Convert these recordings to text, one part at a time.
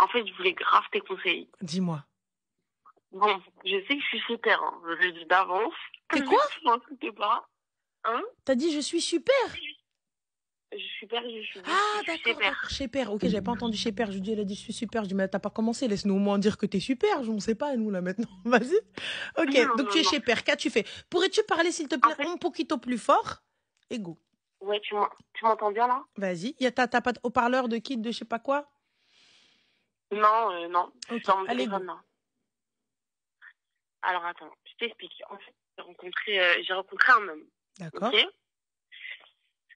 En fait, je voulais grave tes conseils. Dis-moi. Bon, je sais que je suis super, hein. Je le dis d'avance. T'es quoi? Je m'en doutais pas. Hein? T'as dit je suis super? Je suis super, Ah, je suis d'accord, super. d'accord, super. Ok, j'avais pas entendu super. Je lui dis, elle a dit je suis super. Je dis, mais t'as pas commencé, laisse-nous au moins dire que t'es super. On sait pas, nous, là, maintenant. Vas-y. Ok, Non, donc tu non, es non. super. Qu'as-tu fait? Pourrais-tu parler, s'il te En plaît, fait, un poquito plus fort? Ego. ouais, tu m'entends bien là? Vas-y. T'as pas de haut-parleur de kit de je sais pas quoi? Non, non. Je suis Ok, dans mon allez, téléphone go. là. Alors attends, je t'explique. En fait, j'ai rencontré un homme. Ok? D'accord.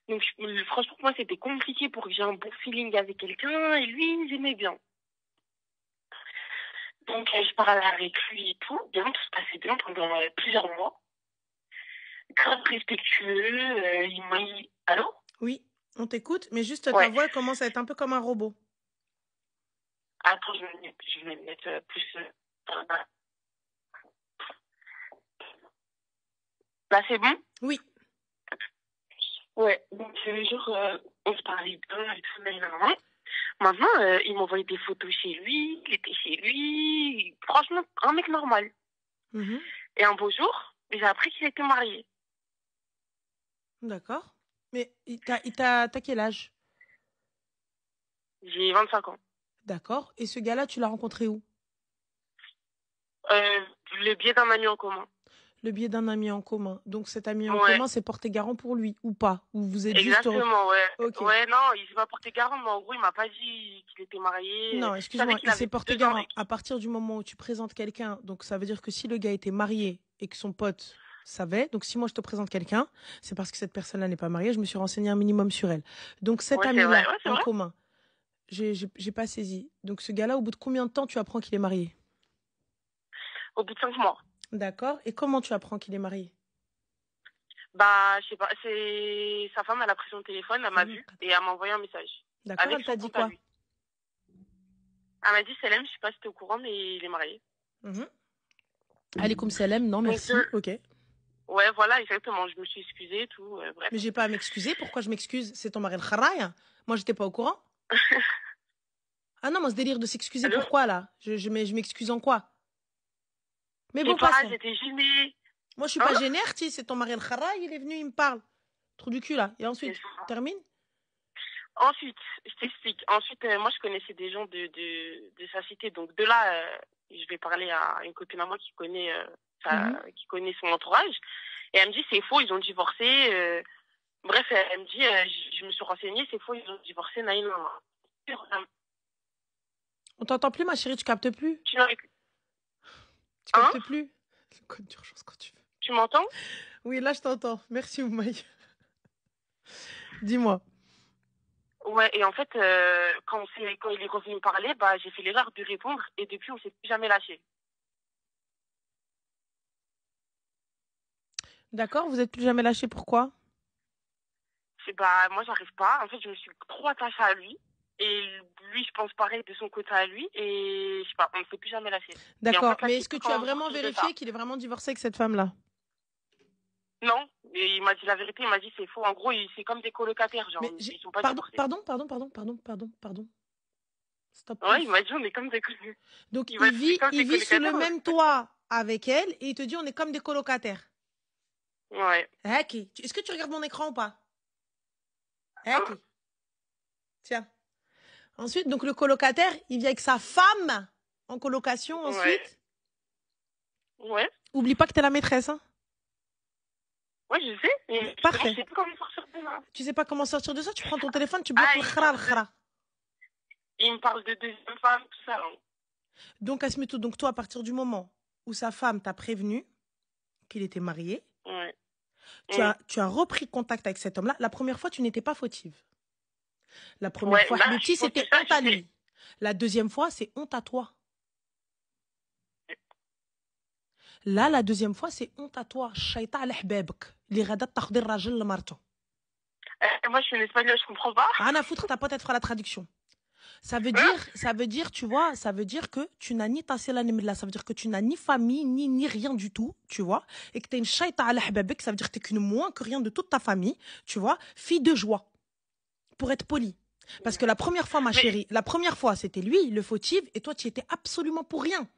Donc franchement, pour moi, c'était compliqué pour que j'ai un bon feeling avec quelqu'un. Et lui, j'aimais bien. Donc je parlais avec lui et tout. Bien, tout se passait bien pendant plusieurs mois. Grave respectueux. Il m'a dit... Allô? Oui, on t'écoute, mais juste ta Ouais. voix commence à être un peu comme un robot. Attends, je vais me mettre plus... Là, c'est bon? Oui. Ouais. Donc, genre, on se parlait bien et tout, mais non. Maintenant, il m'envoyait des photos chez lui, il était chez lui. Franchement, un mec normal. Mhm. Et un beau jour, j'ai appris qu'il était marié. D'accord. Mais t'as quel âge? J'ai 25 ans. D'accord. Et ce gars-là, tu l'as rencontré où? Euh, le biais d'un ami en commun. Le biais d'un ami en commun. Donc cet ami en Ouais, commun, c'est porté garant pour lui ou pas? Ou vous êtes juste... exactement, ouais. Ok. Ouais, non, il s'est pas porté garant, mais en gros, il m'a pas dit qu'il était marié. Non, Je savais excuse-moi, qu'il il s'est avait porté 2 ans garant et à partir du moment où tu présentes quelqu'un. Donc ça veut dire que si le gars était marié et que son pote savait, donc si moi je te présente quelqu'un, c'est parce que cette personne-là n'est pas mariée, je me suis renseigné un minimum sur elle. Donc cet Ouais, c'est vrai, ami-là ouais, c'est en vrai. commun, j'ai pas saisi. Donc ce gars-là, au bout de combien de temps tu apprends qu'il est marié? Au bout de 5 mois. D'accord. Et comment tu apprends qu'il est marié? Bah, je sais pas, c'est sa femme, elle a pris son téléphone, elle m'a vu et elle m'a envoyé un message D'accord, avec elle son t'a dit compte à quoi? lui. Elle m'a dit, Selem, je sais pas si t'es au courant, mais il est marié. Mhm. Alaykoum salam, non Donc, merci, ok. ouais, voilà, exactement. Je me suis excusée, tout, bref. Mais j'ai pas à m'excuser, pourquoi je m'excuse? C'est ton mari le kharaï. Moi j'étais pas au courant. Ah non, moi ce délire de s'excuser, Allô? pourquoi là? Je m'excuse en quoi? Mais Je sais bon, pas, passons. j'étais gênée. Moi, je suis Hein? pas gênée, Arti, c'est ton mari El Khara, il est venu, il me parle. Trou du cul, là. Et C'est ensuite, ça. termine? Ensuite, je t'explique. Ensuite, moi, je connaissais des gens de sa cité. Donc, de là, je vais parler à une copine à moi qui connaît son entourage. Et elle me dit, c'est faux, ils ont divorcé. Bref, elle me dit, je me suis renseignée, c'est faux, ils ont divorcé, naïna. On t'entend plus, ma chérie, tu captes plus? Tu n'as- Tu Hein? captes plus? Le code d'urgence quand tu veux. Tu m'entends? Oui, là, je t'entends. Merci, Oumaï. Dis-moi. Ouais, et en fait, quand il est revenu me parler, bah, j'ai fait l'erreur de répondre et depuis, on s'est plus jamais lâché. D'accord, vous êtes plus jamais lâché, pourquoi? Bah, moi, j'arrive pas. En fait, je me suis trop attachée à lui. Et lui, je pense pareil de son côté à lui. Et je sais pas, on ne s'est plus jamais lâché. Et en D'accord, fait, là, je mais sais est-ce que plus tu as comment me vraiment sortir de ça. vérifié qu'il est vraiment divorcé avec cette femme-là? Non, et il m'a dit la vérité, il m'a dit c'est faux. En gros, c'est comme des colocataires, genre, Mais ils sont pas pardon, divorcés. pardon, pardon, pardon, pardon, pardon, pardon. Stop, Ouais, il pouf. m'a dit on est comme des colocataires. Donc, Il m'a dit c'est comme il des vit sous le colocataires. même toit avec elle et il te dit on est comme des colocataires. Ouais. Ok. Est-ce que tu regardes mon écran ou pas? Ok. Tiens. Ensuite, donc le colocataire, il vient avec sa femme en colocation Ouais. ensuite. Ouais. Oublie pas que t'es la maîtresse, hein. Ouais, je sais. Mais justement, je Parfait. sais plus comment sortir de là. Tu sais pas comment sortir de ça, tu prends ton téléphone, tu bloques Ah, le khra, le khra. il me parle de deuxième femme, tout ça. Hein. Donc, Asmito, donc toi, à partir du moment où sa femme t'a prévenu qu'il était marié, Ouais. tu as repris contact avec cet homme-là. La première fois, tu n'étais pas fautive. La première Ouais, fois, là, Habibti, je pensais c'était ça, honte je à sais. lui. La deuxième fois, c'est honte à toi. Là, la deuxième fois, c'est honte à toi. Shaita al-hbabk. Li ghadat takhdir rajul marto. Moi, je suis une espagnole, je comprends pas. Rien à foutre, t'as pas être à la traduction. Hein? Ça veut dire, tu vois, ça veut dire que tu n'as ni tassila ni midla, ça veut dire que tu n'as ni famille, ni rien du tout, tu vois, et que t'es une shaita ala hababek, ça veut dire que t'es qu'une moins que rien de toute ta famille, tu vois, fille de joie, pour être poli. Parce que la première fois, ma chérie, la première fois, c'était lui, le fautif, et toi, tu y étais absolument pour rien.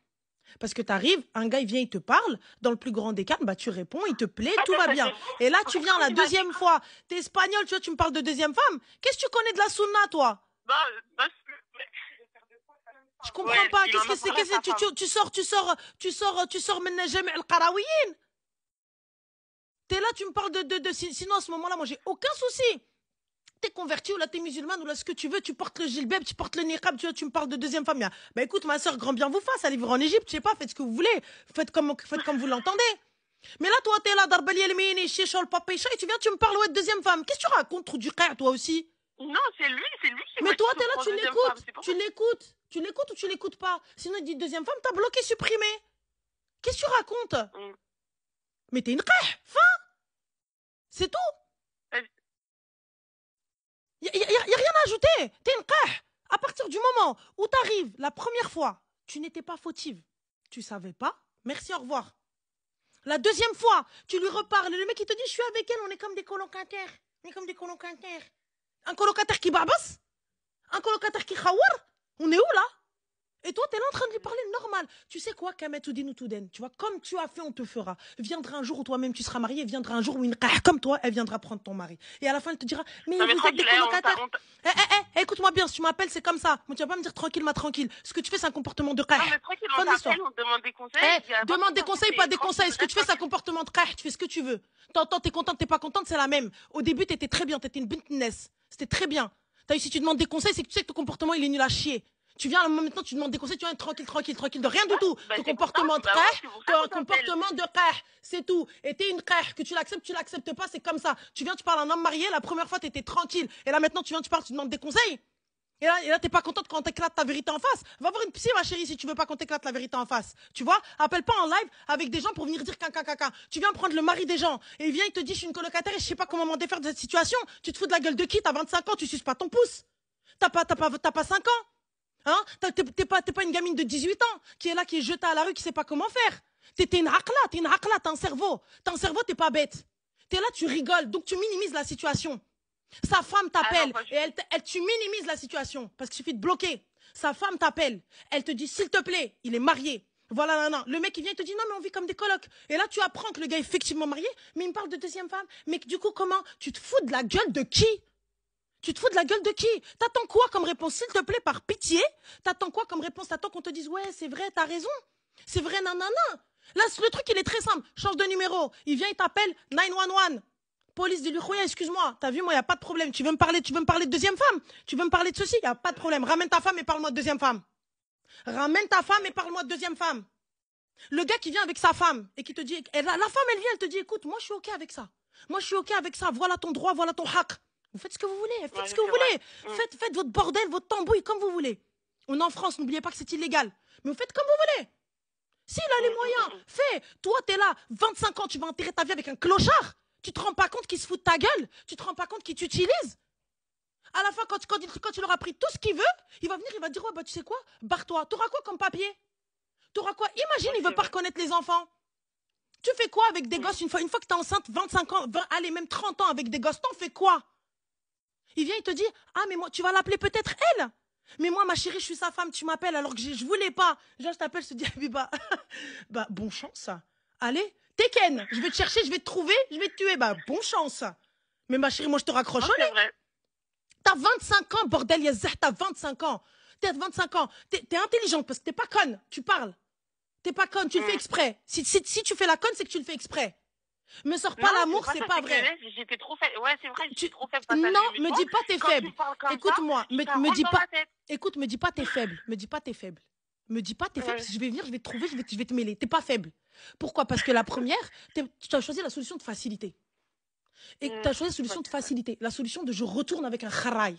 Parce que tu arrives, un gars, il vient, il te parle, dans le plus grand des calmes, bah, tu réponds, il te plaît, tout va bien. Et là, tu viens la deuxième fois, t'es espagnol, tu vois, tu me parles de deuxième femme. Qu'est-ce que tu connais de la sunna, toi? Je comprends pas. Qu'est-ce que c'est? Tu sors من جامع القرويين. T'es là, tu me parles sinon, à ce moment-là, moi, j'ai aucun souci. T'es converti ou là, t'es musulmane ou là, ce que tu veux, tu portes le gilbeb, tu portes le niqab, tu me parles de deuxième femme. Bah écoute, ma soeur, grand bien vous fasse, allez vivre en Égypte, je sais pas, faites ce que vous voulez. Faites comme vous l'entendez. Mais là, toi, t'es là, Darbali Elmini, Chichol, Papécha, et tu viens, tu me parles, ouais, de deuxième femme. Qu'est-ce que tu racontes, trou du frère, toi aussi? Non, c'est lui qui mais toi, t'es là, tu l'écoutes. Tu l'écoutes ou tu l'écoutes pas? Sinon, il dit deuxième femme, t'as bloqué, supprimé. Qu'est-ce que tu racontes? Mais t'es une fin. C'est tout. Y a rien à ajouter. T'es une à partir du moment où t'arrives la première fois, tu n'étais pas fautive. Tu savais pas. Merci, au revoir. La deuxième fois, tu lui reparles. Le mec, il te dit, je suis avec elle, on est comme des colocataires. Un colocataire qui barbasse? Un colocataire qui khawar? On est où là? Et toi, t'es là en train de lui parler normal. Tu sais quoi, Kamet ou Touden, tu vois, comme tu as fait, on te fera. Viendra un jour où toi-même tu seras marié, viendra un jour où une comme toi, elle viendra prendre ton mari. Et à la fin, elle te dira, mais vous êtes des colocataires. Écoute-moi bien, si tu m'appelles, c'est comme ça. Mais tu vas pas me dire tranquille, tranquille. Ce que tu fais, c'est un comportement de Non, mais tranquille, on t'appelle, on te demande des conseils. Demande des conseils, pas des conseils. Ce que tu fais, c'est un comportement de tu fais ce que tu veux. T'entends, t'es contente, t'es pas contente, c'est la même. Au début, t'étais très bien, t'étais une business. C'était très bien. T'as eu, si tu demandes des conseils, c'est que tu sais que ton comportement, il est nul à chier. Tu viens maintenant, tu demandes des conseils, tu viens tranquille, de rien du tout. Ton comportement de c'est tout. Et t'es une que tu l'acceptes pas, c'est comme ça. Tu viens, tu parles à un homme marié, la première fois, t'étais tranquille. Et là, maintenant, tu viens, tu parles, tu demandes des conseils. Et là, t'es pas contente quand on t'éclate ta vérité en face. Va voir une psy, ma chérie, si tu veux pas qu'on t'éclate la vérité en face. Tu vois? Appelle pas en live avec des gens pour venir dire caca. Tu viens prendre le mari des gens. Et il vient, il te dit, je suis une colocataire et je sais pas comment m'en défaire de cette situation. Tu te fous de la gueule de qui? T'as 25 ans, tu suces pas ton pouce. T'as pas 5 ans. Hein? T'es pas une gamine de 18 ans qui est là, qui est jetée à la rue, qui sait pas comment faire. T'es une haqla, t'as un cerveau. T'as un cerveau, t'es pas bête. T'es là, tu rigoles, donc tu minimises la situation. Sa femme t'appelle et tu minimises la situation parce qu'il suffit de bloquer. Sa femme t'appelle, elle te dit s'il te plaît, il est marié. Voilà, non. Le mec, il vient et te dit non, mais on vit comme des colocs. Et là, tu apprends que le gars est effectivement marié, mais il me parle de deuxième femme. Mais du coup, comment? Tu te fous de la gueule de qui? Tu te fous de la gueule de qui? T'attends quoi comme réponse? S'il te plaît, par pitié, t'attends quoi comme réponse? T'attends qu'on te dise ouais, c'est vrai, t'as raison. C'est vrai, nanana. Là, le truc, il est très simple. Change de numéro. Il vient, il t'appelle 911. Police de l'Ukhoya, excuse-moi. T'as vu, moi, il n'y a pas de problème. Tu veux me parler de deuxième femme? Tu veux me parler de ceci? Il n'y a pas de problème. Ramène ta femme et parle-moi de deuxième femme. Ramène ta femme et parle-moi de deuxième femme. Le gars qui vient avec sa femme et qui te dit, la femme, elle vient, elle te dit, écoute, moi, je suis OK avec ça. Moi, je suis OK avec ça. Voilà ton droit, voilà ton haq. Vous faites ce que vous voulez, faites ce que vous voulez. Faites votre bordel, votre tambouille comme vous voulez. On est en France, n'oubliez pas que c'est illégal. Mais vous faites comme vous voulez. S'il a les moyens, fais. Toi, t'es là, 25 ans, tu vas enterrer ta vie avec un clochard. Tu te rends pas compte qu'il se fout de ta gueule? Tu te rends pas compte qu'il t'utilise? À la fin, quand il aura pris tout ce qu'il veut, il va venir, il va dire, ouais, bah, tu sais quoi? Barre-toi. T'auras quoi comme papier? T'auras quoi? Imagine, il veut pas reconnaître les enfants. Tu fais quoi avec des gosses une fois que t'es enceinte, 25 ans, allez, même 30 ans avec des gosses, t'en fais quoi? Il vient, il te dit, ah, mais moi, tu vas l'appeler peut-être elle. Mais moi, ma chérie, je suis sa femme, tu m'appelles alors que je voulais pas. Genre, je t'appelle, je te dis, bah, bon chance. Allez, Tekken, je vais te chercher, je vais te trouver, je vais te tuer. Bah, bon chance. Mais ma chérie, moi, je te raccroche au nez. T'as 25 ans, bordel, Yazah, t'as 25 ans. T'as 25 ans. T'es intelligente parce que t'es pas conne, tu parles. T'es pas conne, tu le fais exprès. Si tu fais la conne, c'est que tu le fais exprès. Me sors pas l'amour, c'est pas vrai. J'étais trop faible. Ouais, c'est vrai, j'étais trop faible. Non, me dis pas t'es faible. Écoute-moi, me dis pas. Écoute, me dis pas t'es faible. Me dis pas t'es faible. Me dis pas t'es faible, parce que je vais venir, je vais te trouver, je vais te mêler. T'es pas faible. Pourquoi? Parce que la première, tu as choisi la solution de facilité. Et tu as choisi la solution de facilité. La solution de je retourne avec un kharaï.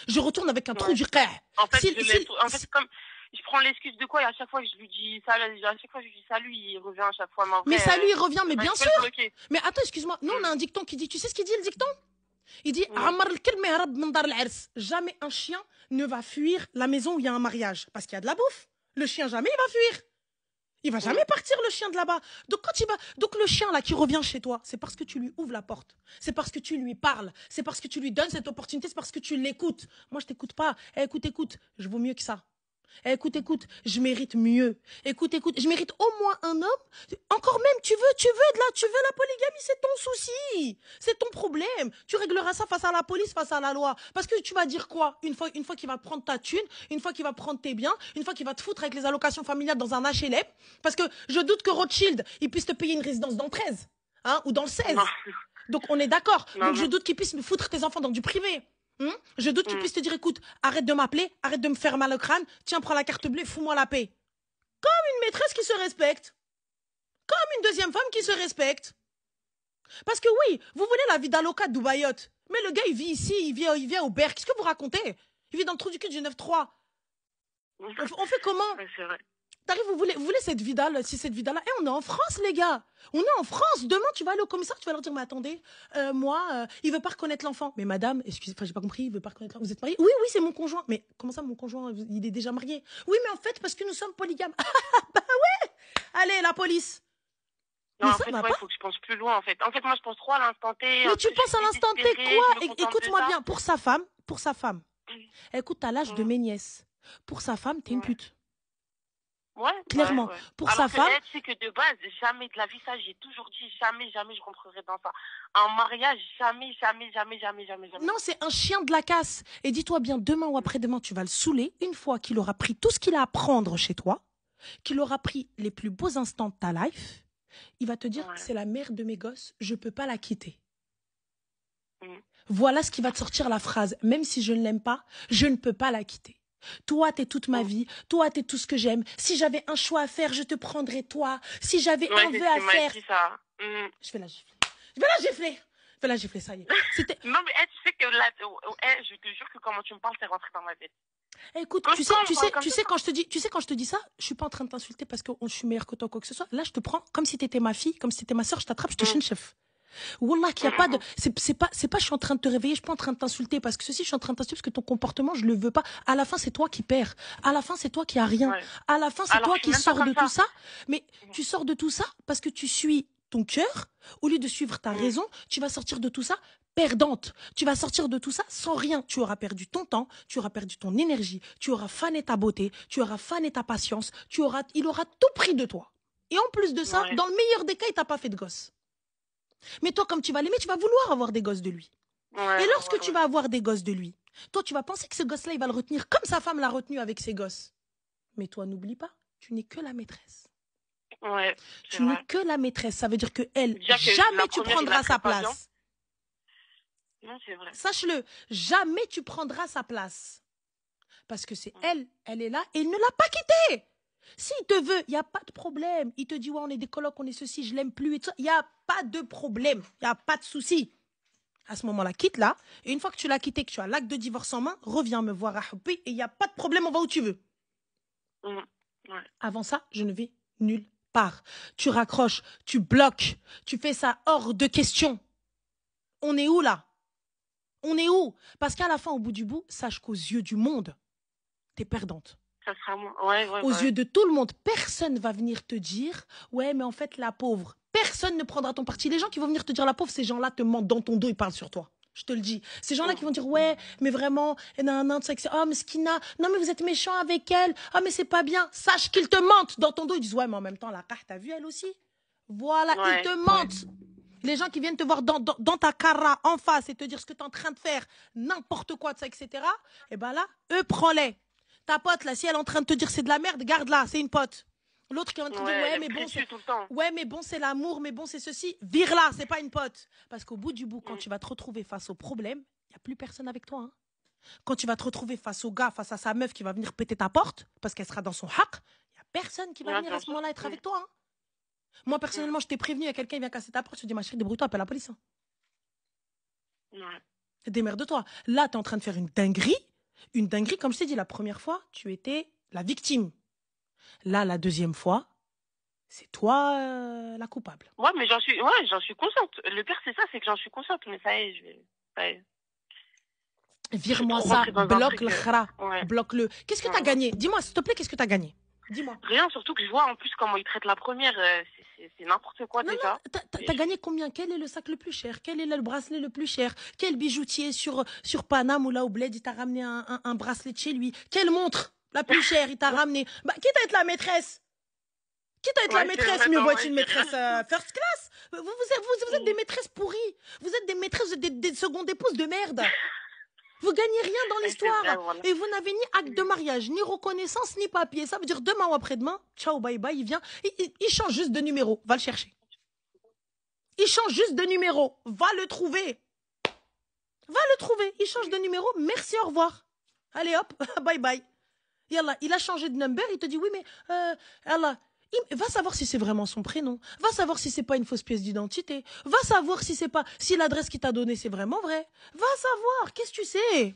Je retourne avec un trou du qah. En fait, comme je prends l'excuse de quoi et à chaque fois que je lui dis salut, il revient à chaque fois. Mais salut, il revient, mais bien sûr. Mais attends, excuse-moi. Nous, on a un dicton qui dit, tu sais ce qu'il dit, le dicton? Il dit, jamais un chien ne va fuir la maison où il y a un mariage. Parce qu'il y a de la bouffe. Le chien, jamais, il va fuir. Il va jamais partir, le chien de là-bas. Donc, quand il va, donc le chien là qui revient chez toi, c'est parce que tu lui ouvres la porte. C'est parce que tu lui parles. C'est parce que tu lui donnes cette opportunité. C'est parce que tu l'écoutes. Moi, je t'écoute pas. Eh, écoute, écoute. Je vaux mieux que ça. Eh, écoute, écoute. Je mérite mieux. Écoute, écoute. Je mérite au moins un homme. Encore même, tu veux la polygamie, c'est ton souci. C'est ton problème. Tu régleras ça face à la police, face à la loi. Parce que tu vas dire quoi? Une fois qu'il va prendre ta thune, une fois qu'il va prendre tes biens, une fois qu'il va te foutre avec les allocations familiales dans un HLM. Parce que je doute que Rothschild, il puisse te payer une résidence dans le 13, hein, ou dans le 16. Non. Donc, on est d'accord. Non, Donc, je non. doute qu'il puisse me foutre tes enfants dans du privé. Je doute qu'il puisse te dire, écoute, arrête de m'appeler, arrête de me faire mal au crâne, tiens, prends la carte bleue, fous-moi la paix. Comme une maîtresse qui se respecte. Comme une deuxième femme qui se respecte. Parce que oui, vous voulez la vie d'Aloca de Dubaïot. Mais le gars, il vit ici, il vient au Berck. Qu'est-ce que vous racontez? Il vit dans le trou du cul du 9-3. On fait comment? Ouais, c'est vrai. T'arrives, vous voulez cette vie-là, si cette vie-là. Eh, on est en France, les gars. On est en France. Demain, tu vas aller au commissaire, tu vas leur dire, mais attendez, il veut pas reconnaître l'enfant. Mais madame, excusez, j'ai pas compris, il veut pas reconnaître l'enfant. Vous êtes mariée? Oui, oui, c'est mon conjoint. Mais comment ça, mon conjoint, il est déjà marié? Oui, mais en fait, parce que nous sommes polygames. Bah ouais. Allez, la police. Non, Mais en ça fait, va ouais, pas. il faut que je pense plus loin, en fait. En fait, moi, je pense trop à l'instant T. Mais En tu plus, penses je à suis l'instant T désespérée, quoi? je me contente de Écoute-moi ça. bien, pour sa femme. Écoute, t'as l'âge de mes nièces. Pour sa femme, t'es une Ouais. pute. Ouais, Clairement. ouais. Pour Alors sa femme. tu sais que de base, jamais de la vie, ça, j'ai toujours dit, jamais je rentrerai dans ça. Un mariage, jamais. Non, c'est un chien de la casse. Et dis-toi bien, demain ou après-demain, tu vas le saouler. Une fois qu'il aura pris tout ce qu'il a à prendre chez toi, qu'il aura pris les plus beaux instants de ta life, il va te dire, Ouais. c'est la mère de mes gosses, je peux pas la quitter. Mm. Voilà ce qui va te sortir la phrase. Même si je ne l'aime pas, je ne peux pas la quitter. Toi, t'es toute ma vie. Toi, t'es tout ce que j'aime. Si j'avais un choix à faire, je te prendrais toi. Si j'avais un vœu à faire... Ça. Je vais la gifler. Je vais la gifler. Je vais la gifler, ça y est. Non, mais tu sais que là, je te jure que comment tu me parles, c'est rentré dans ma tête. Écoute, tu sais quand je te dis ça, je suis pas en train de t'insulter parce que je suis meilleure que toi ou quoi que ce soit. Là, je te prends comme si t'étais ma fille, comme si t'étais ma soeur, je t'attrape, je te chine chef. Wallah, qu'il y a pas de, c'est pas, je suis en train de te réveiller, je suis pas en train de t'insulter parce que ceci, je suis en train de t'insulter parce que ton comportement, je le veux pas. À la fin, c'est toi qui perds. À la fin, c'est toi qui as rien. Ouais. À la fin, c'est toi qui sors de tout ça. Mais Mhm. tu sors de tout ça parce que tu suis ton cœur au lieu de suivre ta raison. Tu vas sortir de tout ça perdante. Tu vas sortir de tout ça sans rien. Tu auras perdu ton temps, tu auras perdu ton énergie, tu auras fané ta beauté, tu auras fané ta patience, il aura tout pris de toi. Et en plus de ça, dans le meilleur des cas, il t'a pas fait de gosse. Mais toi, comme tu vas l'aimer, tu vas vouloir avoir des gosses de lui. Et lorsque tu vas avoir des gosses de lui, toi, tu vas penser que ce gosse-là, il va le retenir comme sa femme l'a retenu avec ses gosses. Mais toi, n'oublie pas, tu n'es que la maîtresse. Ouais, tu n'es que la maîtresse. Ça veut dire que elle, jamais tu prendras sa place. Non, c'est vrai. Sache-le, jamais tu prendras sa place. Parce que c'est elle est là et il ne l'a pas quittée. S'il te veut, il n'y a pas de problème. Il te dit, ouais, on est des colocs, on est ceci, je l'aime plus et tout ça. Il n'y a pas de problème. Il n'y a pas de souci. À ce moment-là, quitte-la. Et une fois que tu l'as quittée, que tu as l'acte de divorce en main, reviens me voir à Houpi et il n'y a pas de problème, on va où tu veux. Ouais. Avant ça, je ne vais nulle part. Tu raccroches, tu bloques, tu fais ça hors de question. On est où là? On est où? Parce qu'à la fin, au bout du bout, sache qu'aux yeux du monde, t'es perdante. Ça sera moi. Aux yeux de tout le monde, personne va venir te dire « Ouais, mais en fait, la pauvre. » Personne ne prendra ton parti. Les gens qui vont venir te dire la pauvre, ces gens-là te mentent dans ton dos, ils parlent sur toi. Je te le dis. Ces gens-là qui vont dire « Ouais, mais vraiment, oh, mais Skina, non, mais vous êtes méchant avec elle. Ah, mais c'est pas bien. » Sache qu'ils te mentent dans ton dos. Ils disent « Ouais, mais en même temps, la carte, t'as vu elle aussi ?» Voilà, ils te mentent. Les gens qui viennent te voir dans ta cara en face et te dire ce que tu es en train de faire, n'importe quoi de ça, etc. Et ben là, eux, prends-les. Ta pote, là, si elle est en train de te dire c'est de la merde, garde-la, c'est une pote. L'autre qui est en train de dire ouais, mais bon, c'est l'amour, mais bon, c'est ceci. Vire-la, c'est pas une pote. Parce qu'au bout du bout, quand tu vas te retrouver face au problème, il n'y a plus personne avec toi. Hein. Quand tu vas te retrouver face au gars, face à sa meuf qui va venir péter ta porte, parce qu'elle sera dans son haq, il n'y a personne qui va venir à ce moment-là être avec toi. Hein. Moi, personnellement, je t'ai prévenu, il y a quelqu'un qui vient casser ta porte, je te dis, ma chérie, débrouille-toi, appelle la police. Hein. Démerde-toi. Là, tu es en train de faire une dinguerie. Une dinguerie, comme je t'ai dit, la première fois, tu étais la victime. Là, la deuxième fois, c'est toi la coupable. Ouais, mais j'en suis consciente. Le pire, c'est ça, c'est que j'en suis consciente. Mais ça y est, je vais... Ça y est. Vire-moi ça, bloque le khara, bloque-le. Qu'est-ce que tu as gagné? Dis-moi, s'il te plaît, qu'est-ce que tu as gagné? Dis-moi. Rien, surtout que je vois en plus comment il traite la première. C'est n'importe quoi Non, déjà. non, t'as gagné combien? Quel est le sac le plus cher? Quel est le bracelet le plus cher? Quel bijoutier sur Paname ou là au Bled, il t'a ramené un bracelet de chez lui? Quelle montre la plus chère il t'a ramené? Bah, quitte à être la maîtresse. Quitte à être la Ouais, c'est maîtresse, vrai, mieux non, vaut être ouais, une c'est rien. maîtresse first class. Vous êtes des maîtresses pourries. Vous êtes des maîtresses, des secondes épouses de merde. Vous gagnez rien dans Ouais, c'est vrai, l'histoire. voilà. Et vous n'avez ni acte de mariage, ni reconnaissance, ni papier. Ça veut dire demain ou après-demain, ciao, bye bye, il vient. Il change juste de numéro. Va le chercher. Il change juste de numéro. Va le trouver. Va le trouver. Il change de numéro. Merci, au revoir. Allez hop, bye bye. Yallah, il a changé de number. Il te dit oui, mais Allah, va savoir si c'est vraiment son prénom. Va savoir si c'est pas une fausse pièce d'identité. Va savoir si c'est pas si l'adresse qu'il t'a donnée c'est vraiment vrai. Va savoir. Qu'est-ce que tu sais?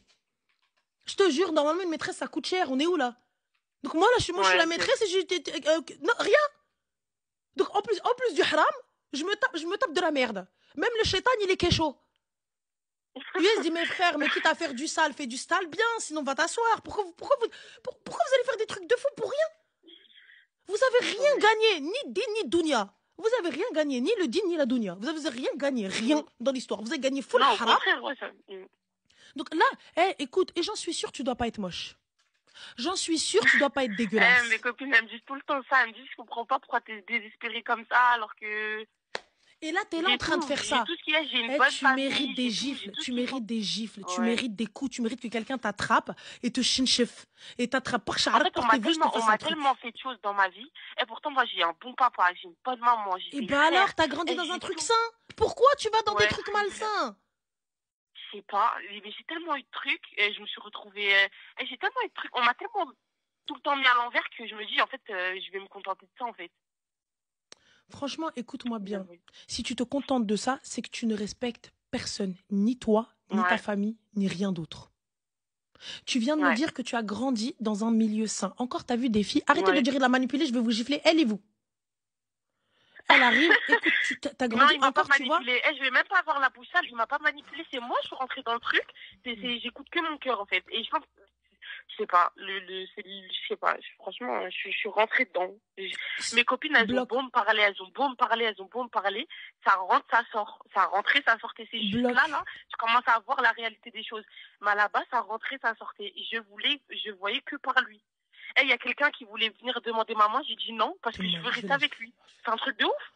Je te jure, normalement une maîtresse ça coûte cher. On est où là? Donc moi là, je suis la Ouais, maîtresse et non, rien. Donc en plus du haram, je me tape de la merde. Même le shaitan il est kécho. Lui, il se dit, mes frères, mais quitte à faire du sale, fais du sale bien, sinon va t'asseoir. Pourquoi vous allez faire des trucs de fou pour rien? Vous avez rien ouais. gagné, ni din, ni dunya. Vous avez rien gagné, ni le din, ni la dunya. Vous avez rien gagné, rien dans l'histoire. Vous avez gagné full Non, au haram. contraire, ouais, ça. Donc là, écoute, et j'en suis sûre, tu dois pas être moche. J'en suis sûre, tu dois pas être Mes dégueulasse. copines, elles me disent tout le temps ça. Elles me disent, je comprends pas pourquoi t'es désespérée comme ça, alors que Et là, t'es là en train de faire ça. J'ai tout ce qu'il y a, j'ai une bonne Tu mérites famille, des j'ai gifles, tout ce tu qu'il faut. mérites des gifles, tu Ouais. mérites des coups, tu mérites que quelqu'un t'attrape et te chinchef. Et t'attrape par En charak, fait, par tes je te on fasse un m'a truc. tellement fait de choses dans ma vie. Et pourtant, moi, j'ai un bon papa, j'ai une bonne maman, j'ai Et des ben frères. alors, t'as grandi Et dans un j'ai truc tout. sain. Pourquoi tu vas dans des Ouais, trucs malsains? je sais pas. Mais j'ai tellement eu de trucs. Et je me suis retrouvée. Et j'ai tellement eu de trucs. On m'a tellement tout le temps mis à l'envers que je me dis, en fait, je vais me contenter de ça, en fait. Franchement, écoute-moi bien. Ouais. Si tu te contentes de ça, c'est que tu ne respectes personne. Ni toi, ni ta Ouais. famille, ni rien d'autre. Tu viens de me Ouais. dire que tu as grandi dans un milieu sain. Encore, t'as vu des filles. Arrêtez de Ouais. dire de la manipuler, je vais vous gifler. Elle et vous. Elle arrive, écoute, t'as Non, grandi. il m'a pas Encore, tu vois. manipulé. Je vais même pas avoir la bouche sale. Il m'a pas manipulé. C'est moi, je suis rentrée dans le truc. J'écoute que mon cœur, en fait. Et je pense, je sais pas, je sais pas. Franchement, je suis rentrée dedans. Mes copines, elles ont Bloc, beau me parler, elles ont beau me parler, elles ont beau me parler. Ça rentre, ça sort. Ça rentrait, ça sortait. C'est juste bloc. là, je commence à voir la réalité des choses. Mais à la base, ça rentrait, ça sortait. Je voyais que par lui. Et il y a quelqu'un qui voulait venir demander maman. J'ai dit non, parce que je veux Je vais rester la avec gifler. lui. C'est un truc de ouf.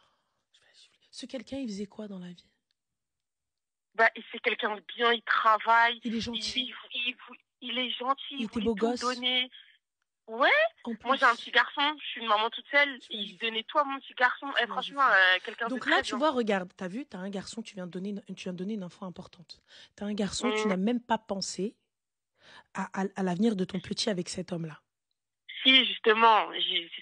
Ce quelqu'un, il faisait quoi dans la vie? Bah, c'est quelqu'un de bien, il travaille, Il est gentil. il est gentil, Il il était voulait beau tout me gosse. donner. Ouais, En moi j'ai un plus, petit garçon, je suis une maman toute seule, tu l'as il giflé. donnait tout à mon petit garçon. Tu Et l'as franchement, giflé. quelqu'un de Donc là, très tu bien. vois, regarde, t'as vu, t'as un garçon, tu viens de donner une info importante. T'as un garçon, tu Hum. n'as même pas pensé à l'avenir de ton petit avec cet homme-là. Si, justement,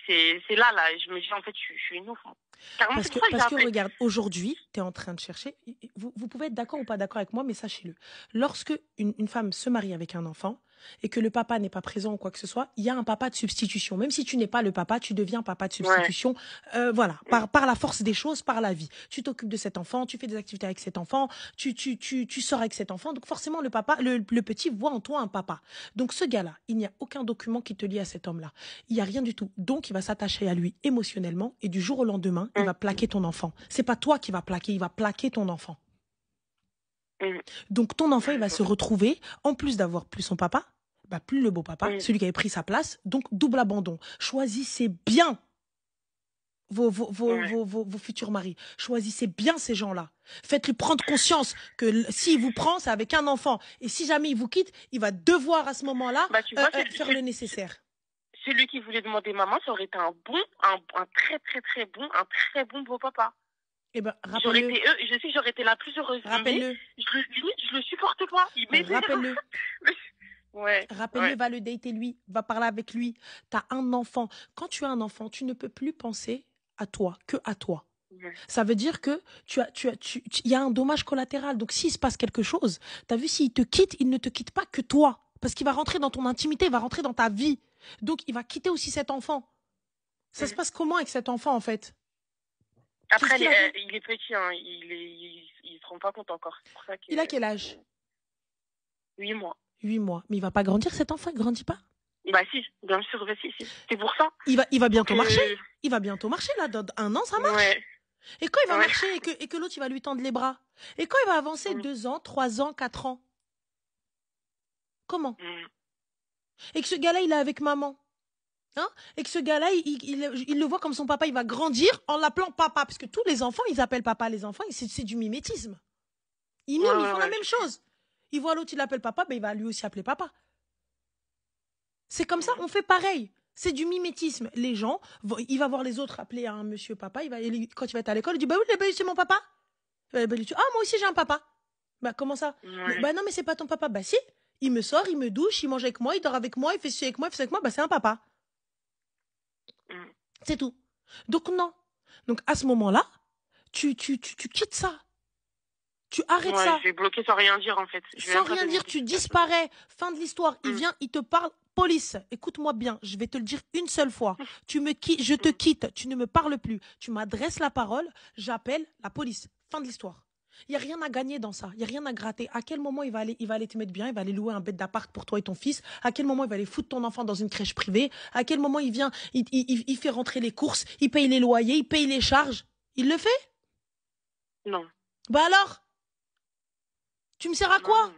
c'est là, je me dis en fait, je suis une ouf. Moi. Carrément, c'est pour ça que j'ai Parce que appelé. regarde, aujourd'hui, tu es en train de chercher. Vous pouvez être d'accord ou pas d'accord avec moi, mais sachez-le. Lorsque une femme se marie avec un enfant et que le papa n'est pas présent ou quoi que ce soit, il y a un papa de substitution. Même si tu n'es pas le papa, tu deviens papa de Ouais. substitution. Voilà, par la force des choses, par la vie. Tu t'occupes de cet enfant, tu fais des activités avec cet enfant, tu sors avec cet enfant. Donc forcément, le petit voit en toi un papa. Donc ce gars-là, il n'y a aucun document qui te lie à cet homme-là. Il n'y a rien du tout. Donc il va s'attacher à lui émotionnellement et du jour au lendemain, il va plaquer ton enfant. C'est pas toi qui va plaquer, il va plaquer ton enfant. Donc ton enfant, il va se retrouver, en plus d'avoir plus son papa, bah plus le beau papa, celui qui avait pris sa place, donc double abandon. Choisissez bien vos futurs maris. Choisissez bien ces gens-là. Faites-lui prendre conscience que s'il vous prend, c'est avec un enfant. Et si jamais il vous quitte, il va devoir à ce moment-là Bah, tu vois, faire le nécessaire. celui qui voulait demander maman, ça aurait été un très bon beau papa. Eh ben, J'aurais rappelle-le. été, je sais que j'aurais été la plus heureuse. Rappelle-le. Mais je le supporte pas. Il m'énerve. Rappelle-le. Ouais. Rappelle-le, va le dater lui, va parler avec lui. Tu as un enfant. Quand tu as un enfant, tu ne peux plus penser à toi, que à toi. Ça veut dire que il y a un dommage collatéral. Donc, s'il se passe quelque chose, tu as vu, s'il te quitte, il ne te quitte pas que toi. Parce qu'il va rentrer dans ton intimité, il va rentrer dans ta vie. Donc, il va quitter aussi cet enfant. Ça se passe comment avec cet enfant, en fait? Après, il est petit, hein. Il se rend pas compte encore. C'est pour ça que, il a quel âge? 8 mois. 8 mois. Mais il va pas grandir, cet enfant, il grandit pas? Bah si, bien sûr, bah si. C'est pour ça. Il va bientôt Que... marcher. Il va bientôt marcher, là. Dans 1 an, ça marche. Ouais. Et quand il va Ouais. marcher et que l'autre, il va lui tendre les bras. Et quand il va avancer 2 ans, 3 ans, 4 ans. Comment? Et que ce gars-là, il est avec maman. Hein? Et que ce gars-là, il le voit comme son papa. Il va grandir en l'appelant papa. Parce que tous les enfants, ils appellent papa les enfants. C'est du mimétisme. Ils miment, ils font la même chose. Il voit l'autre, il l'appelle papa, ben il va lui aussi appeler papa. C'est comme ça, on fait pareil. C'est du mimétisme. Les gens, il va voir les autres appeler un monsieur papa. Quand il va être à l'école, il dit bah oui, c'est mon papa. Il dit ah, moi aussi j'ai un papa. Bah comment ça? Bah non, mais c'est pas ton papa. Bah si, il me sort, il me douche, il mange avec moi, il dort avec moi, il fait ci avec moi, il fait ça avec moi. Bah c'est un papa. C'est tout. Donc non. Donc à ce moment-là, tu quittes ça. Tu arrêtes ça. Je vais bloquer sans rien dire, en fait. Sans rien dire, tu disparais. Fin de l'histoire. Il vient, il te parle. Police, écoute-moi bien, je vais te le dire une seule fois. Je te quitte, tu ne me parles plus. Tu m'adresses la parole, j'appelle la police. Fin de l'histoire. Il n'y a rien à gagner dans ça. Il n'y a rien à gratter. À quel moment il va aller te mettre bien? Il va aller louer un bête d'appart pour toi et ton fils. À quel moment il va aller foutre ton enfant dans une crèche privée? À quel moment il vient, il fait rentrer les courses, il paye les loyers, il paye les charges? Il le fait? Non. Bah alors? Tu me sers à quoi?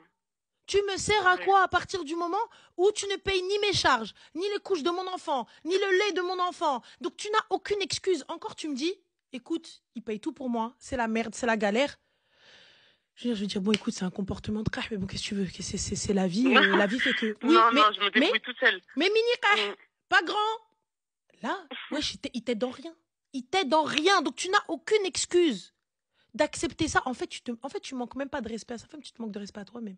Tu me sers à quoi à partir du moment où tu ne payes ni mes charges, ni les couches de mon enfant, ni le lait de mon enfant? Donc tu n'as aucune excuse. Encore tu me dis, écoute, il paye tout pour moi, c'est la merde, c'est la galère. Je veux dire, bon écoute, c'est un comportement de mais bon, qu'est-ce que tu veux? C'est la vie, la vie fait que... Oui, non, je me débrouille toute seule. Mais mini pas grand. Là, ouais, il t'aide dans rien. Il t'aide dans rien, donc tu n'as aucune excuse d'accepter ça. En fait, tu manques même pas de respect à sa femme, tu te manques de respect à toi-même.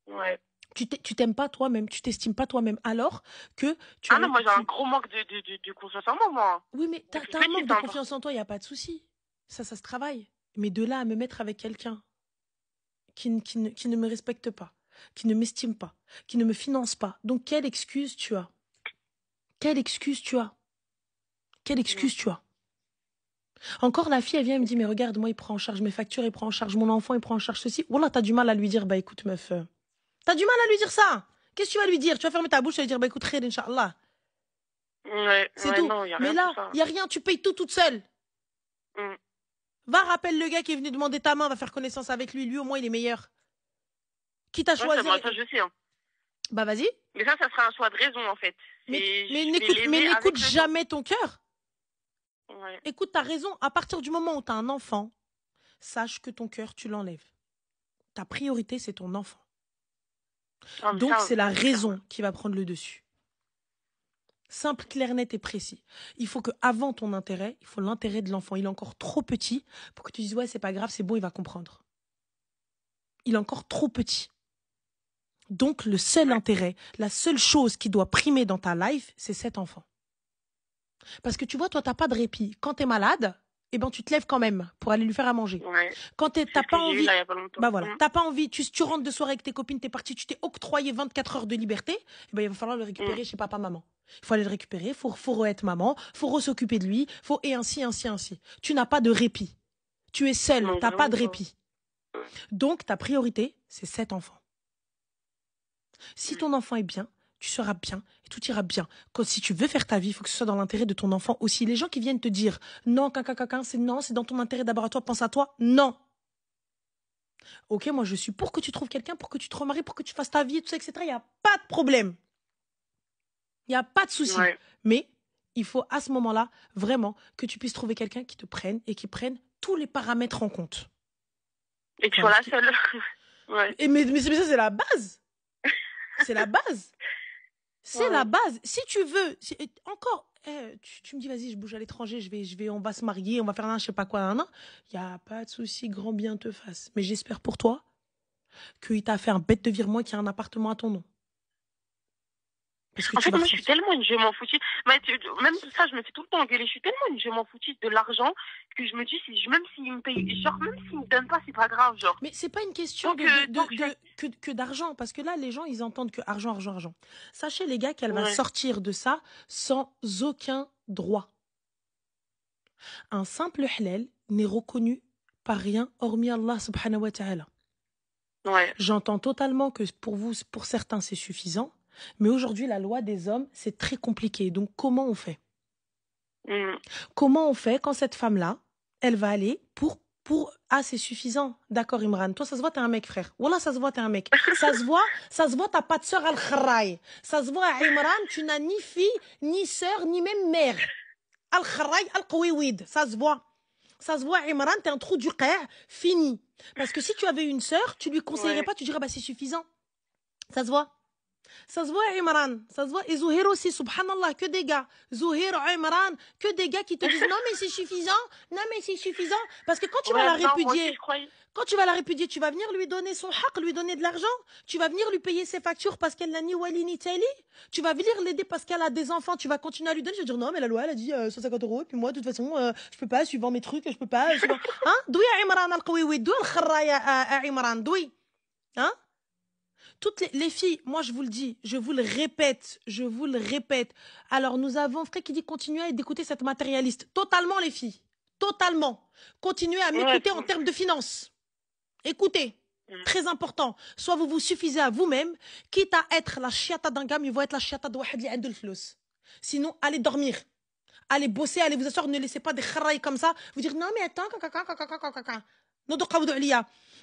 Ouais. Tu t'aimes pas toi-même, tu t'estimes pas toi-même, alors que tu... non, moi j'ai un gros manque de confiance en moi. Oui, mais t'as un manque de confiance en toi, il n'y a pas de souci. Ça se travaille. Mais de là à me mettre avec quelqu'un qui ne me respecte pas, qui ne m'estime pas, qui ne me finance pas, donc quelle excuse tu as? Quelle excuse tu as? Quelle excuse tu as? Encore la fille, elle vient et me dit, mais regarde, moi, il prend en charge mes factures, il prend en charge mon enfant, il prend en charge ceci. Voilà, t'as du mal à lui dire, bah écoute, meuf... T'as du mal à lui dire ça. Qu'est-ce que tu vas lui dire? Tu vas fermer ta bouche et lui dire, bah écoute, khair, Inch'Allah. C'est tout. Non, mais là, il n'y a rien, tu payes tout toute seule. Va, rappelle le gars qui est venu demander ta main, va faire connaissance avec lui. Lui, au moins, il est meilleur. Qui t'a choisi? Ça, je sais. Hein. Bah vas-y. Mais ça sera un choix de raison, en fait. Mais n'écoute jamais ton cœur. Ouais. Écoute, t'as raison. À partir du moment où t'as un enfant, sache que ton cœur, tu l'enlèves. Ta priorité, c'est ton enfant. Donc, c'est la raison qui va prendre le dessus. Simple, clair, net et précis. Il faut qu'avant ton intérêt, il faut l'intérêt de l'enfant. Il est encore trop petit pour que tu dises, ouais, c'est pas grave, c'est bon, il va comprendre. Il est encore trop petit. Donc, le seul intérêt, la seule chose qui doit primer dans ta life, c'est cet enfant. Parce que tu vois, toi, t'as pas de répit. Quand t'es malade, eh ben, tu te lèves quand même pour aller lui faire à manger. Ouais. Quand t'as pas envie, bah voilà, t'as pas envie, tu rentres de soirée avec tes copines, t'es parti, tu t'es octroyé 24 heures de liberté, eh ben, il va falloir le récupérer chez papa, maman. Il faut aller le récupérer, faut re-être maman, faut re-s'occuper de lui, et ainsi. Tu n'as pas de répit. Tu es seul, t'as pas de répit. Donc, ta priorité, c'est cet enfant. Si ton enfant est bien, tu seras bien et tout ira bien. Si tu veux faire ta vie, il faut que ce soit dans l'intérêt de ton enfant aussi. Les gens qui viennent te dire non, c'est dans ton intérêt d'abord à toi, pense à toi. Non. Ok, moi je suis pour que tu trouves quelqu'un, pour que tu te remaries, pour que tu fasses ta vie, tout ça, etc. Il n'y a pas de problème. Il n'y a pas de souci. Ouais. Mais il faut à ce moment-là, vraiment, que tu puisses trouver quelqu'un qui te prenne et qui prenne tous les paramètres en compte. Et que tu sois la seule. Ouais. Mais ça, c'est la base. C'est la base. C'est la base. Si tu veux, encore, tu me dis, vas-y, je bouge à l'étranger, on va se marier, on va faire un je sais pas quoi, il n'y a pas de souci, grand bien te fasse. Mais j'espère pour toi qu'il t'a fait un bête de virement et qu'il y a un appartement à ton nom. En fait, moi, je suis tellement une je m'en foutie. Même ça, je me fais tout le temps engueuler. Je suis tellement une je m'en foutie de l'argent que je me dis, même s'il me paye, genre, même s'il me donne pas, c'est pas grave, genre. Mais c'est pas une question que d'argent, parce que là, les gens, ils entendent que argent. Sachez, les gars, qu'elle va sortir de ça sans aucun droit. Un simple halal n'est reconnu par rien hormis Allah subhanahu wa ta'ala. Ouais. J'entends totalement que pour vous, pour certains, c'est suffisant. Mais aujourd'hui, la loi des hommes, c'est très compliqué. Donc, comment on fait? Comment on fait quand cette femme-là, elle va aller pour... Ah, c'est suffisant. D'accord, Imran. Toi, ça se voit, t'es un mec, frère. Voilà, ça se voit, t'es un mec. Ça se voit, t'as pas de sœur al-Kharraï. Ça se voit, Imran, tu n'as ni fille, ni sœur, ni même mère. Al-Kharraï, al-Qawiwid. Ça se voit. Ça se voit, Imran, t'es un trou du qer, fini. Parce que si tu avais une sœur, tu lui conseillerais pas, tu dirais, bah, c'est suffisant. Ça se voit. Ça se voit, Imran. Ça se voit. Et Zouhir aussi, subhanallah, que des gars. Zouhir, Imran, que des gars qui te disent non, mais c'est suffisant. Non, mais c'est suffisant. Parce que quand tu vas la répudier, tu vas venir lui donner son haq, lui donner de l'argent. Tu vas venir lui payer ses factures parce qu'elle n'a ni wali ni tali. Tu vas venir l'aider parce qu'elle a des enfants. Tu vas continuer à lui donner. Je vais dire non, mais la loi, elle a dit 150 €. Et puis moi, de toute façon, je peux pas, suivant mes trucs, je peux pas. Hein? D'où est Imran al-Qawiwi? D'où al-Kharraya à Imran? D'où? Hein? Toutes les filles, moi je vous le dis, je vous le répète. Alors nous avons frère qui dit continuez d'écouter cette matérialiste. Totalement les filles, totalement. Continuez à m'écouter en termes de finances. Écoutez, très important. Soit vous vous suffisez à vous-même, quitte à être la chiata d'un gars, mais vous être la chiata de Wahid li a'ndul flous. Sinon, allez dormir. Allez bosser, allez vous asseoir, ne laissez pas des kharaïs comme ça. Vous dire non mais attends,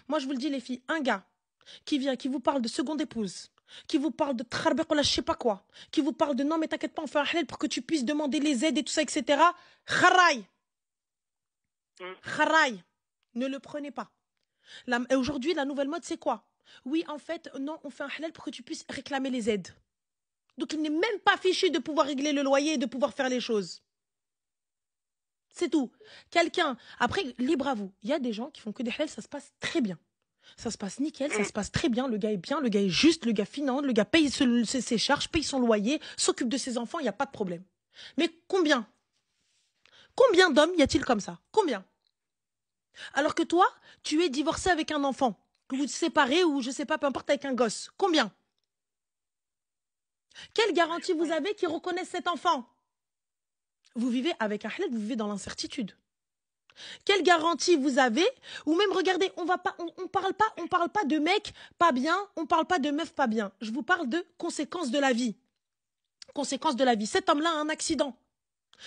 moi je vous le dis les filles, un gars qui vient, qui vous parle de seconde épouse, qui vous parle de trarbek ou la je sais pas quoi, qui vous parle de non mais t'inquiète pas on fait un halal pour que tu puisses demander les aides et tout ça etc. Kharaï, kharaï, ne le prenez pas. Aujourd'hui la nouvelle mode c'est quoi? Oui en fait non on fait un halal pour que tu puisses réclamer les aides. Donc il n'est même pas fichu de pouvoir régler le loyer et de pouvoir faire les choses. C'est tout. Quelqu'un, après libre à vous, il y a des gens qui font que des halal, ça se passe très bien. Ça se passe nickel, ça se passe très bien, le gars est bien, le gars est juste, le gars finance, le gars paye ses charges, paye son loyer, s'occupe de ses enfants, il n'y a pas de problème. Mais combien d'hommes y a-t-il comme ça? Combien? Alors que toi, tu es divorcé avec un enfant, que vous te séparez ou je sais pas, peu importe, avec un gosse. Combien? Quelle garantie vous avez qu'ils reconnaissent cet enfant? Vous vivez avec un halal, vous vivez dans l'incertitude. Quelle garantie vous avez? Ou même, regardez, on parle pas de mec pas bien, on parle pas de meuf pas bien. Je vous parle de conséquences de la vie. Conséquences de la vie. Cet homme-là a un accident.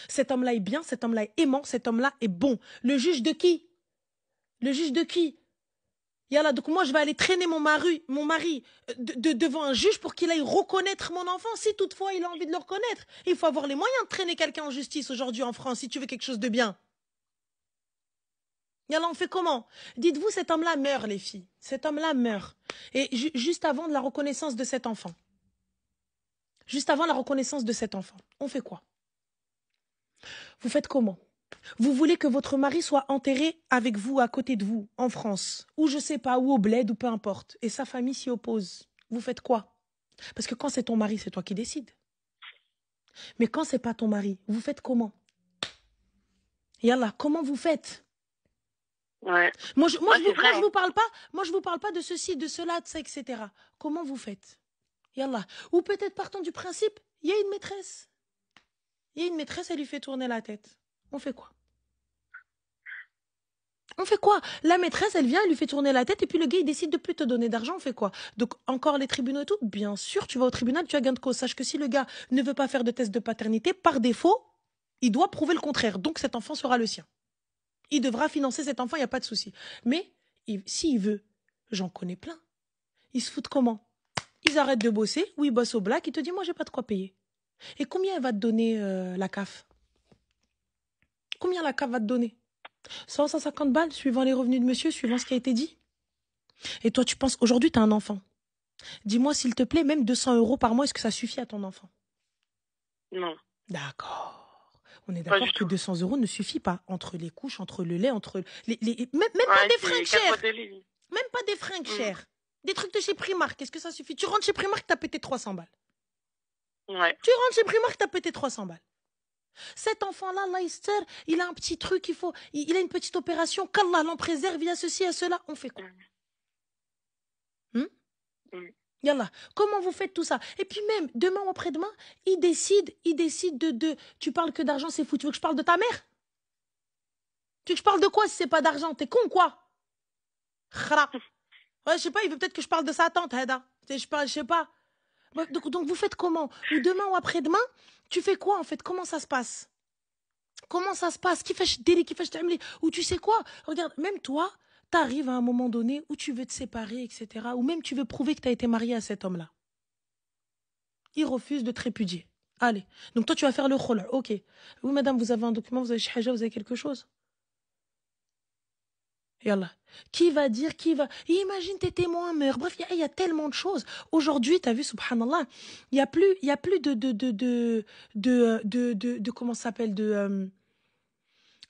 Cet homme-là est bien, cet homme-là est aimant, cet homme-là est bon. Le juge de qui? Le juge de qui? Yallah, donc moi je vais aller traîner mon mari devant un juge pour qu'il aille reconnaître mon enfant, si toutefois il a envie de le reconnaître. Il faut avoir les moyens de traîner quelqu'un en justice aujourd'hui en France si tu veux quelque chose de bien. Yallah, on fait comment? Dites-vous, cet homme-là meurt, les filles. Cet homme-là meurt. Et juste avant de la reconnaissance de cet enfant. Juste avant la reconnaissance de cet enfant. On fait quoi? Vous faites comment? Vous voulez que votre mari soit enterré avec vous, à côté de vous, en France, ou je sais pas, ou au bled, ou peu importe, et sa famille s'y oppose. Vous faites quoi? Parce que quand c'est ton mari, c'est toi qui décides. Mais quand c'est pas ton mari, vous faites comment? Yallah, comment vous faites? Ouais. Moi, je vous parle pas de ceci, de cela, de ça, etc. Comment vous faites? Yallah. Ou peut-être partons du principe, il y a une maîtresse. Il y a une maîtresse, elle lui fait tourner la tête. On fait quoi? On fait quoi? La maîtresse, elle vient, elle lui fait tourner la tête, et puis le gars, il décide de plus te donner d'argent, on fait quoi? Donc, encore les tribunaux et tout? Bien sûr, tu vas au tribunal, tu as gain de cause. Sache que si le gars ne veut pas faire de test de paternité, par défaut, il doit prouver le contraire. Donc, cet enfant sera le sien. Il devra financer cet enfant, il n'y a pas de souci. Mais, s'il veut, j'en connais plein. Ils se foutent comment? Ils arrêtent de bosser, ou ils bossent au black, ils te disent, moi, j'ai pas de quoi payer. Et combien elle va te donner la CAF? Combien la CAF va te donner? 100, 150 balles, suivant les revenus de monsieur, suivant ce qui a été dit. Et toi, tu penses, aujourd'hui, tu as un enfant. Dis-moi, s'il te plaît, même 200 € par mois, est-ce que ça suffit à ton enfant? Non. D'accord. On est d'accord que 200 € ne suffit pas. Entre les couches, entre le lait, entre même pas des fringues chères. Même pas des fringues chères. Des trucs de chez Primark, est-ce que ça suffit? Tu rentres chez Primark, t'as pété 300 balles. Ouais. Tu rentres chez Primark, t'as pété 300 balles. Cet enfant-là, Leicester, il a un petit truc, il a une petite opération, qu'Allah l'en préserve, il y a ceci, il y a cela. On fait quoi? Yallah, comment vous faites tout ça? Et puis même, demain ou après-demain, il décide de... Tu parles que d'argent, c'est fou. Tu veux que je parle de ta mère? Tu veux que je parle de quoi si c'est pas d'argent? T'es con, quoi? Khra. Ouais, je sais pas, il veut peut-être que je parle de sa tante, Heda. Je sais pas. Donc vous faites comment? Ou demain ou après-demain, tu fais quoi en fait? Comment ça se passe? Comment ça se passe? Qui fait délai, qui fait t'amli? Ou tu sais quoi? Regarde, même toi, t'arrives à un moment donné où tu veux te séparer, etc. Ou même tu veux prouver que tu as été marié à cet homme-là. Il refuse de te répudier. Allez. Donc toi, tu vas faire le khul'. Ok. Oui, madame, vous avez un document, vous avez shahaja, vous avez quelque chose. Yallah. Qui va dire, qui va... Imagine tes témoins meurent. Bref, il y a tellement de choses. Aujourd'hui, tu as vu, subhanallah, il n'y a plus comment ça s'appelle,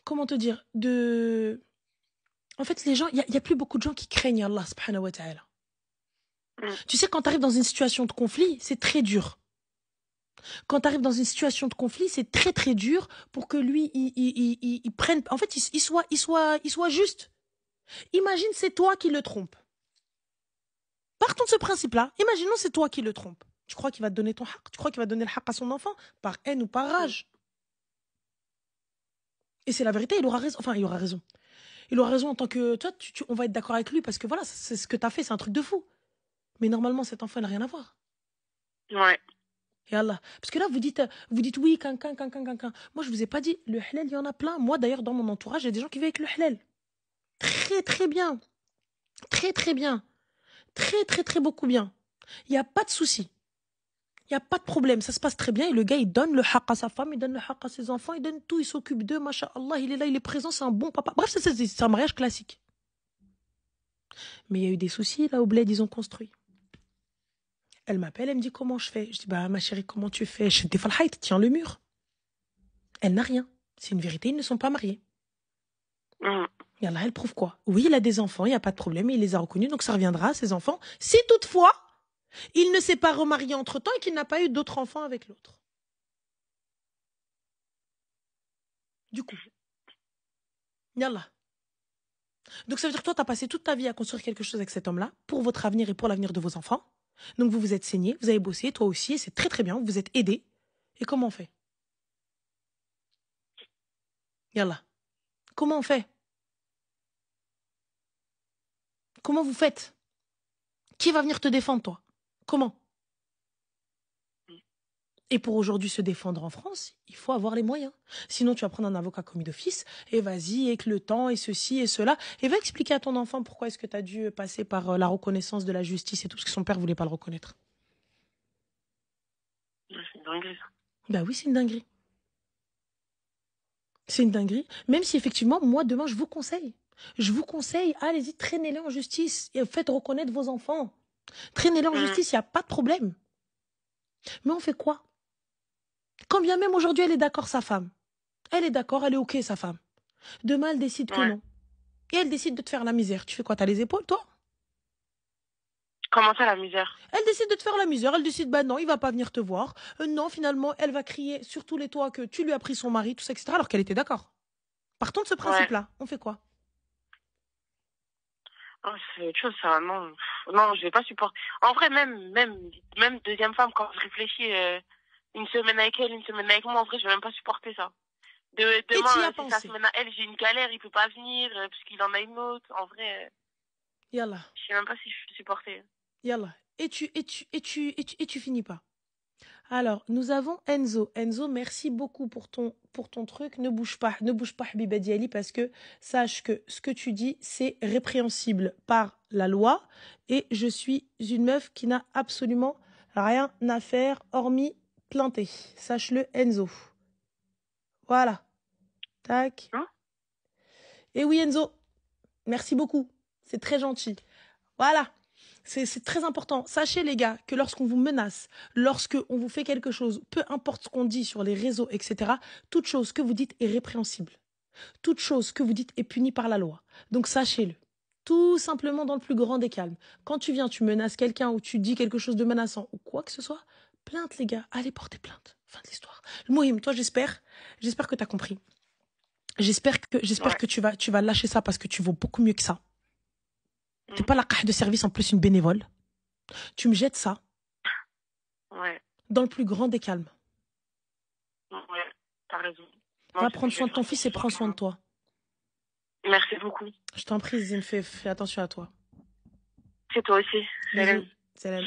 comment te dire, en fait, les gens, il y a plus beaucoup de gens qui craignent Allah, subhanahu wa ta'ala. Tu sais, quand tu arrives dans une situation de conflit, c'est très dur. Quand tu arrives dans une situation de conflit, c'est très très dur pour que lui, il prenne... En fait, il soit juste. Imagine, c'est toi qui le trompes. Partons de ce principe-là. Imaginons, c'est toi qui le trompes. Tu crois qu'il va te donner ton haq? Tu crois qu'il va donner le haq à son enfant? Par haine ou par rage? Et c'est la vérité, il aura raison. Enfin, il aura raison. Il aura raison en tant que... Toi, on va être d'accord avec lui parce que voilà, c'est ce que tu as fait, c'est un truc de fou. Mais normalement, cet enfant, il n'a rien à voir. Ouais. Et Allah. Parce que là, vous dites oui, cancan. Moi, je vous ai pas dit, le halal, il y en a plein. Moi, d'ailleurs, dans mon entourage, il y a des gens qui vivent avec le halal. Très, très bien. Très, très bien. Très, très, très beaucoup bien. Il n'y a pas de souci. Il n'y a pas de problème. Ça se passe très bien. Et le gars, il donne le haq à sa femme, il donne le haq à ses enfants, il donne tout, il s'occupe d'eux, masha'Allah, il est là, il est présent, c'est un bon papa. Bref, c'est un mariage classique. Mais il y a eu des soucis là au bled, ils ont construit. Elle m'appelle, elle me dit comment je fais. Je dis bah ma chérie, comment tu fais? Je dis Falhaït, tiens le mur. Elle n'a rien. C'est une vérité, ils ne sont pas mariés. Et Allah, elle prouve quoi? Oui, il a des enfants, il n'y a pas de problème, il les a reconnus, donc ça reviendra à ses enfants. Si toutefois, il ne s'est pas remarié entre-temps et qu'il n'a pas eu d'autres enfants avec l'autre. Du coup, Yallah. Donc ça veut dire que toi, tu as passé toute ta vie à construire quelque chose avec cet homme-là, pour votre avenir et pour l'avenir de vos enfants. Donc vous vous êtes saigné, vous avez bossé, toi aussi, et c'est très très bien, vous vous êtes aidé. Et comment on fait? Yallah. Comment on fait? Comment vous faites? Qui va venir te défendre, toi? Comment? Et pour aujourd'hui se défendre en France, il faut avoir les moyens. Sinon, tu vas prendre un avocat commis d'office et vas-y, avec le temps et ceci et cela. Et va expliquer à ton enfant pourquoi est-ce que tu as dû passer par la reconnaissance de la justice et tout, parce que son père voulait pas le reconnaître. C'est une dinguerie, ça. Bah oui, c'est une dinguerie. C'est une dinguerie. Même si effectivement, moi, demain, je vous conseille. Je vous conseille, allez-y, traînez-les en justice et faites reconnaître vos enfants. Traînez-les en justice, il n'y a pas de problème. Mais on fait quoi? Quand bien même aujourd'hui, elle est d'accord, sa femme. Elle est d'accord, elle est OK, sa femme. Demain, elle décide que non. Et elle décide de te faire la misère. Tu fais quoi? T'as les épaules, toi? Comment ça, la misère? Elle décide de te faire la misère. Elle décide, bah non, il va pas venir te voir. Non, finalement, elle va crier sur tous les toits que tu lui as pris son mari, tout ça, etc. Alors qu'elle était d'accord. Partons de ce principe-là. On fait quoi? Oh, c'est autre chose, ça. Non, non, je vais pas supporter. En vrai, même deuxième femme, quand je réfléchis, une semaine avec elle, une semaine avec moi, en vrai, je vais même pas supporter ça. Demain, si sa semaine à elle, j'ai une galère, il peut pas venir, parce qu'il en a une autre. En vrai, Yallah. je sais même pas si je peux supporter. Yallah. Et tu finis pas. Alors, nous avons Enzo. Enzo, merci beaucoup pour ton truc. Ne bouge pas, Habiba Diali, parce que sache que ce que tu dis, c'est répréhensible par la loi. Et je suis une meuf qui n'a absolument rien à faire, hormis planter. Sache-le, Enzo. Voilà. Tac. Et oui, Enzo. Merci beaucoup. C'est très gentil. Voilà. C'est très important. Sachez, les gars, que lorsqu'on vous menace, lorsqu'on vous fait quelque chose, peu importe ce qu'on dit sur les réseaux, etc., toute chose que vous dites est répréhensible. Toute chose que vous dites est punie par la loi. Donc sachez-le. Tout simplement dans le plus grand des calmes. Quand tu viens, tu menaces quelqu'un ou tu dis quelque chose de menaçant ou quoi que ce soit, plainte, les gars. Allez porter plainte. Fin de l'histoire. Mohim, toi, j'espère que tu as compris. J'espère que tu vas lâcher ça parce que tu vaux beaucoup mieux que ça. T'es pas la cache de service, en plus une bénévole. Tu me jettes ça. Ouais. Dans le plus grand des calmes. Ouais, t'as raison. Va prendre soin de ton fils et prends soin de toi. Merci beaucoup. Je t'en prie, Zine, fais attention à toi. C'est toi aussi. Salam. Salam.